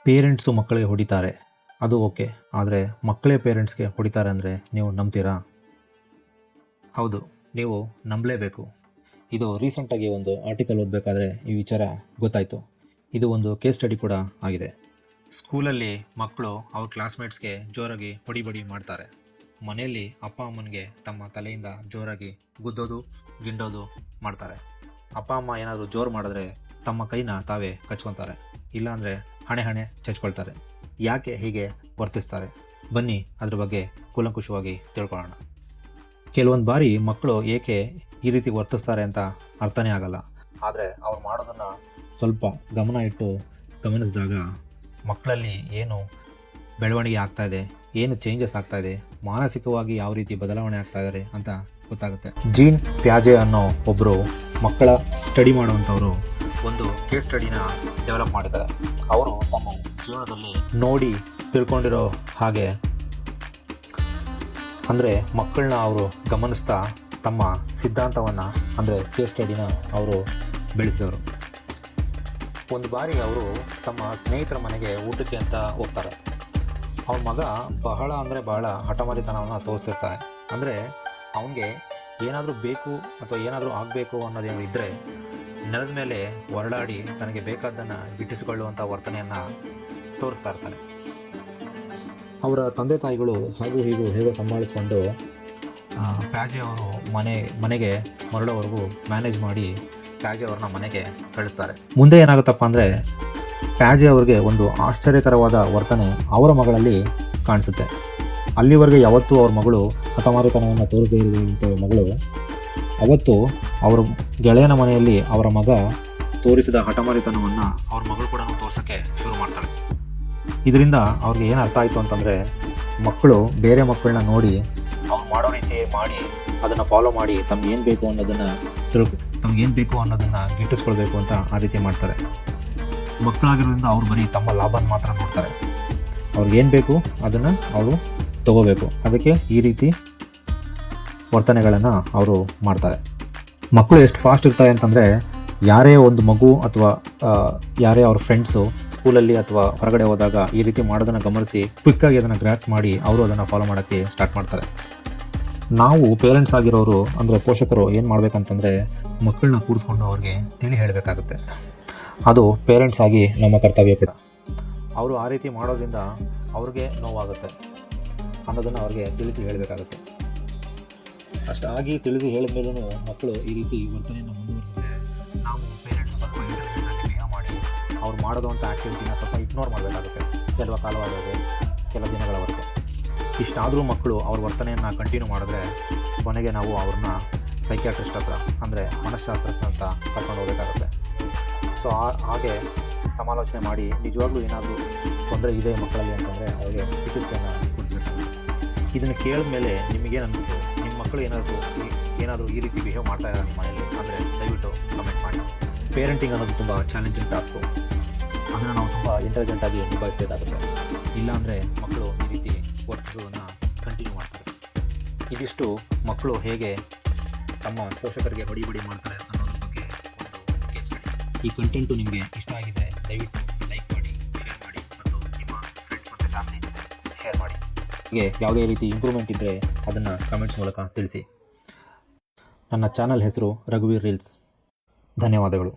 Parents ಮಕ್ಕಳಿಗೆ ಹೊಡಿತಾರೆ, ಅದು ಓಕೆ. ಆದರೆ ಮಕ್ಕಳೇ ಪೇರೆಂಟ್ಸ್ಗೆ ಹೊಡಿತಾರೆ ಅಂದರೆ ನೀವು ನಂಬ್ತೀರಾ? ಹೌದು, ನೀವು ನಂಬಲೇಬೇಕು. ಇದು ರೀಸೆಂಟಾಗಿ ಒಂದು ಆರ್ಟಿಕಲ್ ಓದಬೇಕಾದ್ರೆ ಈ ವಿಚಾರ ಗೊತ್ತಾಯಿತು. ಇದು ಒಂದು ಕೇಸ್ ಸ್ಟಡಿ ಕೂಡ ಆಗಿದೆ. ಸ್ಕೂಲಲ್ಲಿ ಮಕ್ಕಳು ಅವ್ರ ಕ್ಲಾಸ್ಮೇಟ್ಸ್ಗೆ ಜೋರಾಗಿ ಹೊಡಿಬಡಿ ಮಾಡ್ತಾರೆ. ಮನೆಯಲ್ಲಿ ಅಪ್ಪ ಅಮ್ಮನಿಗೆ ತಮ್ಮ ತಲೆಯಿಂದ ಜೋರಾಗಿ ಗುದ್ದೋದು ಗಿಂಡೋದು ಮಾಡ್ತಾರೆ. ಅಪ್ಪ ಅಮ್ಮ ಏನಾದರೂ ಜೋರು ಮಾಡಿದ್ರೆ ತಮ್ಮ ಕೈನ ತಾವೇ ಕಚ್ಕೊತಾರೆ, ಇಲ್ಲಾಂದರೆ ಹಣೆ ಚಚ್ಕೊಳ್ತಾರೆ. ಯಾಕೆ ಹೀಗೆ ವರ್ತಿಸ್ತಾರೆ? ಬನ್ನಿ ಅದ್ರ ಬಗ್ಗೆ ಕೂಲಂಕುಷವಾಗಿ ತಿಳ್ಕೊಳ್ಳೋಣ. ಕೆಲವೊಂದು ಬಾರಿ ಮಕ್ಕಳು ಏಕೆ ಈ ರೀತಿ ವರ್ತಿಸ್ತಾರೆ ಅಂತ ಅರ್ಥನೇ ಆಗಲ್ಲ. ಆದರೆ ಅವ್ರು ಮಾಡೋದನ್ನು ಸ್ವಲ್ಪ ಗಮನ ಇಟ್ಟು ಗಮನಿಸಿದಾಗ ಮಕ್ಕಳಲ್ಲಿ ಏನು ಬೆಳವಣಿಗೆ ಆಗ್ತಾಯಿದೆ, ಏನು ಚೇಂಜಸ್ ಆಗ್ತಾಯಿದೆ, ಮಾನಸಿಕವಾಗಿ ಯಾವ ರೀತಿ ಬದಲಾವಣೆ ಆಗ್ತಾ ಇದ್ದಾರೆ ಅಂತ ಗೊತ್ತಾಗುತ್ತೆ. ಜೀನ್ ಪ್ಯಾಜೆ ಅನ್ನೋ ಒಬ್ಬರು ಮಕ್ಕಳ ಸ್ಟಡಿ ಮಾಡುವಂಥವರು ಒಂದು ಕೇಸ್ ಸ್ಟಡಿನ ಡೆವಲಪ್ ಮಾಡಿದ್ದಾರೆ. ಅವರು ತಮ್ಮ ಜೀವನದಲ್ಲಿ ನೋಡಿ ತಿಳ್ಕೊಂಡಿರೋ ಹಾಗೆ ಅಂದರೆ ಮಕ್ಕಳನ್ನ ಅವರು ಗಮನಿಸ್ತಾ ತಮ್ಮ ಸಿದ್ಧಾಂತವನ್ನು ಅಂದರೆ ಕೇಸ್ ಸ್ಟಡಿನ ಅವರು ಬೆಳೆಸಿದವರು. ಒಂದು ಬಾರಿ ಅವರು ತಮ್ಮ ಸ್ನೇಹಿತರ ಮನೆಗೆ ಊಟಕ್ಕೆ ಅಂತ ಹೋಗ್ತಾರೆ. ಅವನ ಮಗ ಬಹಳ ಹಠಮಾರಿತನವನ್ನು ತೋರಿಸ್ತಿರ್ತಾನೆ. ಅಂದರೆ ಅವನಿಗೆ ಏನಾದರೂ ಬೇಕು ಅಥವಾ ಏನಾದರೂ ಆಗಬೇಕು ಅನ್ನೋದೇನು ಇದ್ದರೆ ನೆಲದ ಮೇಲೆ ಹೊರಳಾಡಿ ತನಗೆ ಬೇಕಾದ್ದನ್ನು ಗಿಟ್ಟಿಸಿಕೊಳ್ಳುವಂಥ ವರ್ತನೆಯನ್ನು ತೋರಿಸ್ತಾ ಇರ್ತಾನೆ. ಅವರ ತಂದೆ ತಾಯಿಗಳು ಹಾಗೂ ಹೇಗೋ ಸಂಭಾಳಿಸ್ಕೊಂಡು ಪ್ಯಾಜೆ ಅವರು ಮನೆಗೆ ಮರಳೋವರೆಗೂ ಮ್ಯಾನೇಜ್ ಮಾಡಿ ಪ್ಯಾಜೆ ಅವ್ರನ್ನ ಮನೆಗೆ ಕಳಿಸ್ತಾರೆ. ಮುಂದೆ ಏನಾಗುತ್ತಪ್ಪ ಅಂದರೆ ಪ್ಯಾಜೆ ಅವ್ರಿಗೆ ಒಂದು ಆಶ್ಚರ್ಯಕರವಾದ ವರ್ತನೆ ಅವರ ಮಗಳಲ್ಲಿ ಕಾಣಿಸುತ್ತೆ. ಅಲ್ಲಿವರೆಗೆ ಯಾವತ್ತೂ ಅವ್ರ ಮಗಳು ಹಠಮಾರಿತನವನ್ನು ತೋರಿಸದೇ ಇರುವಂಥ ಮಗಳು ಅವತ್ತು ಅವರ ಗೆಳೆಯನ ಮನೆಯಲ್ಲಿ ಅವರ ಮಗ ತೋರಿಸಿದ ಹಠಮಾರಿತನವನ್ನು ಅವ್ರ ಮಗಳು ಕೂಡ ತೋರ್ಸೋಕ್ಕೆ ಶುರು ಮಾಡ್ತಾಳೆ. ಇದರಿಂದ ಅವ್ರಿಗೆ ಏನು ಅರ್ಥ ಆಯಿತು ಅಂತಂದರೆ ಮಕ್ಕಳು ಬೇರೆ ಮಕ್ಕಳನ್ನ ನೋಡಿ ಅವ್ರು ಮಾಡೋ ರೀತಿ ಮಾಡಿ ಅದನ್ನು ಫಾಲೋ ಮಾಡಿ ತಮಗೇನು ಬೇಕು ಅನ್ನೋದನ್ನು ಗಿಟ್ಟಿಸ್ಕೊಳ್ಬೇಕು ಅಂತ ಆ ರೀತಿ ಮಾಡ್ತಾರೆ. ಮಕ್ಕಳಾಗಿರೋದ್ರಿಂದ ಅವ್ರು ಬರೀ ತಮ್ಮ ಲಾಭನ ಮಾತ್ರ ನೋಡ್ತಾರೆ. ಅವ್ರಿಗೇನು ಬೇಕು ಅದನ್ನು ಅವರು ತಗೋಬೇಕು. ಅದಕ್ಕೆ ಈ ರೀತಿ ವರ್ತನೆಗಳನ್ನು ಅವರು ಮಾಡ್ತಾರೆ. ಮಕ್ಕಳು ಎಷ್ಟು ಫಾಸ್ಟ್ ಇರ್ತಾರೆ ಅಂತಂದರೆ ಯಾರೇ ಒಂದು ಮಗು ಅಥವಾ ಯಾರೇ ಅವ್ರ ಫ್ರೆಂಡ್ಸು ಸ್ಕೂಲಲ್ಲಿ ಅಥವಾ ಹೊರಗಡೆ ಹೋದಾಗ ಈ ರೀತಿ ಮಾಡೋದನ್ನು ಗಮನಿಸಿ ಕ್ವಿಕ್ಕಾಗಿ ಅದನ್ನು ಗ್ರಾಸ್ ಮಾಡಿ ಅವರು ಅದನ್ನು ಫಾಲೋ ಮಾಡೋಕ್ಕೆ ಸ್ಟಾರ್ಟ್ ಮಾಡ್ತಾರೆ. ನಾವು ಪೇರೆಂಟ್ಸ್ ಆಗಿರೋರು ಅಂದರೆ ಪೋಷಕರು ಏನು ಮಾಡಬೇಕಂತಂದರೆ ಮಕ್ಕಳನ್ನ ಕೂರಿಸ್ಕೊಂಡು ಅವ್ರಿಗೆ ತಿಳಿ ಹೇಳಬೇಕಾಗುತ್ತೆ. ಅದು ಪೇರೆಂಟ್ಸ್ ಆಗಿ ನಮ್ಮ ಕರ್ತವ್ಯ ಕೂಡ. ಅವರು ಆ ರೀತಿ ಮಾಡೋದ್ರಿಂದ ಅವ್ರಿಗೆ ನೋವಾಗುತ್ತೆ ಅನ್ನೋದನ್ನು ಅವ್ರಿಗೆ ತಿಳಿಸಿ ಹೇಳಬೇಕಾಗುತ್ತೆ. ಅಷ್ಟಾಗಿ ತಿಳಿಸಿ ಹೇಳಿದ ಮೇಲೂ ಮಕ್ಕಳು ಈ ರೀತಿ ವರ್ತನೆಯನ್ನು ಮುಂದುವರಿಸಿದ್ರೆ ನಾವು ಪೇರೆಂಟ್ಸ್ ಸ್ವಲ್ಪ ಇಂಟೆಲಿಜೆಂಟಾಗಿ ಬಿಹೇವ್ ಮಾಡಿ ಅವ್ರು ಮಾಡೋದಂಥ ಆ್ಯಕ್ಟಿವಿಟಿನ ಸ್ವಲ್ಪ ಇಗ್ನೋರ್ ಮಾಡಬೇಕಾಗುತ್ತೆ ಕೆಲವು ಕಾಲವಾದವರೆಗೆ, ಕೆಲ ದಿನಗಳವರೆಗೆ. ಇಷ್ಟಾದರೂ ಮಕ್ಕಳು ಅವ್ರ ವರ್ತನೆಯನ್ನು ಕಂಟಿನ್ಯೂ ಮಾಡಿದ್ರೆ ಕೊನೆಗೆ ನಾವು ಅವ್ರನ್ನ ಸೈಕ್ಯಾಟ್ರಿಸ್ಟ್ ಹತ್ರ ಅಂದರೆ ಮನಃಶಾಸ್ತ್ರಜ್ಞ ಅಂತ ಕರ್ಕೊಂಡು ಹೋಗಬೇಕಾಗುತ್ತೆ. ಸೊ ಹಾಗೆ ಸಮಾಲೋಚನೆ ಮಾಡಿ ನಿಜವಾಗ್ಲೂ ಏನಾದರೂ ತೊಂದರೆ ಇದೆ ಮಕ್ಕಳಲ್ಲಿ ಅಂತಂದರೆ ಅವರಿಗೆ ಚಿಕಿತ್ಸೆಯನ್ನು ಕೊಡಿಸ್ಬೇಕಾಗುತ್ತೆ. ಇದನ್ನು ಕೇಳಿದ ಮೇಲೆ ನಿಮಗೇನು ಅನ್ನಿಸ್ತು? ನಿಮ್ಮ ಮಕ್ಕಳು ಏನಾದರೂ ಈ ರೀತಿ ಬಿಹೇವ್ ಮಾಡ್ತಾ ಇದ್ದಾರೆ ನಿಮ್ಮ ಮನೆಯಲ್ಲಿ ಅಂದರೆ ದಯವಿಟ್ಟು ಕಮೆಂಟ್ ಮಾಡಿ. ಪೇರೆಂಟಿಂಗ್ ಅನ್ನೋದು ತುಂಬ ಚಾಲೆಂಜಿಂಗ್ ಟಾಸ್ಕು. ಅದನ್ನು ನಾವು ತುಂಬ ಇಂಟೆಲಿಜೆಂಟಾಗಿ ನಿಭಾಯಿಸಬೇಕಾಗುತ್ತೆ. ಇಲ್ಲಾಂದರೆ ಮಕ್ಕಳು ಈ ರೀತಿ ವರ್ತಿಸೋದನ್ನು ಕಂಟಿನ್ಯೂ ಮಾಡ್ತಾರೆ. ಇದಿಷ್ಟು ಮಕ್ಕಳು ಹೇಗೆ ತಮ್ಮ ಪೋಷಕರಿಗೆ ಹೊಡಿಬಡಿ ಮಾಡ್ತಾರೆ ಅನ್ನೋದ್ರ ಬಗ್ಗೆ ಒಂದು ಕೇಸ್ ಸ್ಟಡಿ. ಈ ಕಂಟೆಂಟು ನಿಮಗೆ ಇಷ್ಟ ಆಗಿದ್ದರೆ ದಯವಿಟ್ಟು ಲೈಕ್ ಮಾಡಿ, ಶೇರ್ ಮಾಡಿ ಮತ್ತು ನಿಮ್ಮ ಫ್ರೆಂಡ್ಸ್ ಮತ್ತು ಫ್ಯಾಮಿಲಿ ಜೊತೆ ಶೇರ್ ಮಾಡಿ. ಹೀಗೆ ಯಾವುದೇ ರೀತಿ ಇಂಪ್ರೂವ್ಮೆಂಟ್ ಇದ್ದರೆ ಅದನ್ನು ಕಮೆಂಟ್ಸ್ ಮೂಲಕ ತಿಳಿಸಿ. ನನ್ನ ಚಾನಲ್ ಹೆಸರು ರಘುವೀರ್ ರೀಲ್ಸ್. ಧನ್ಯವಾದಗಳು.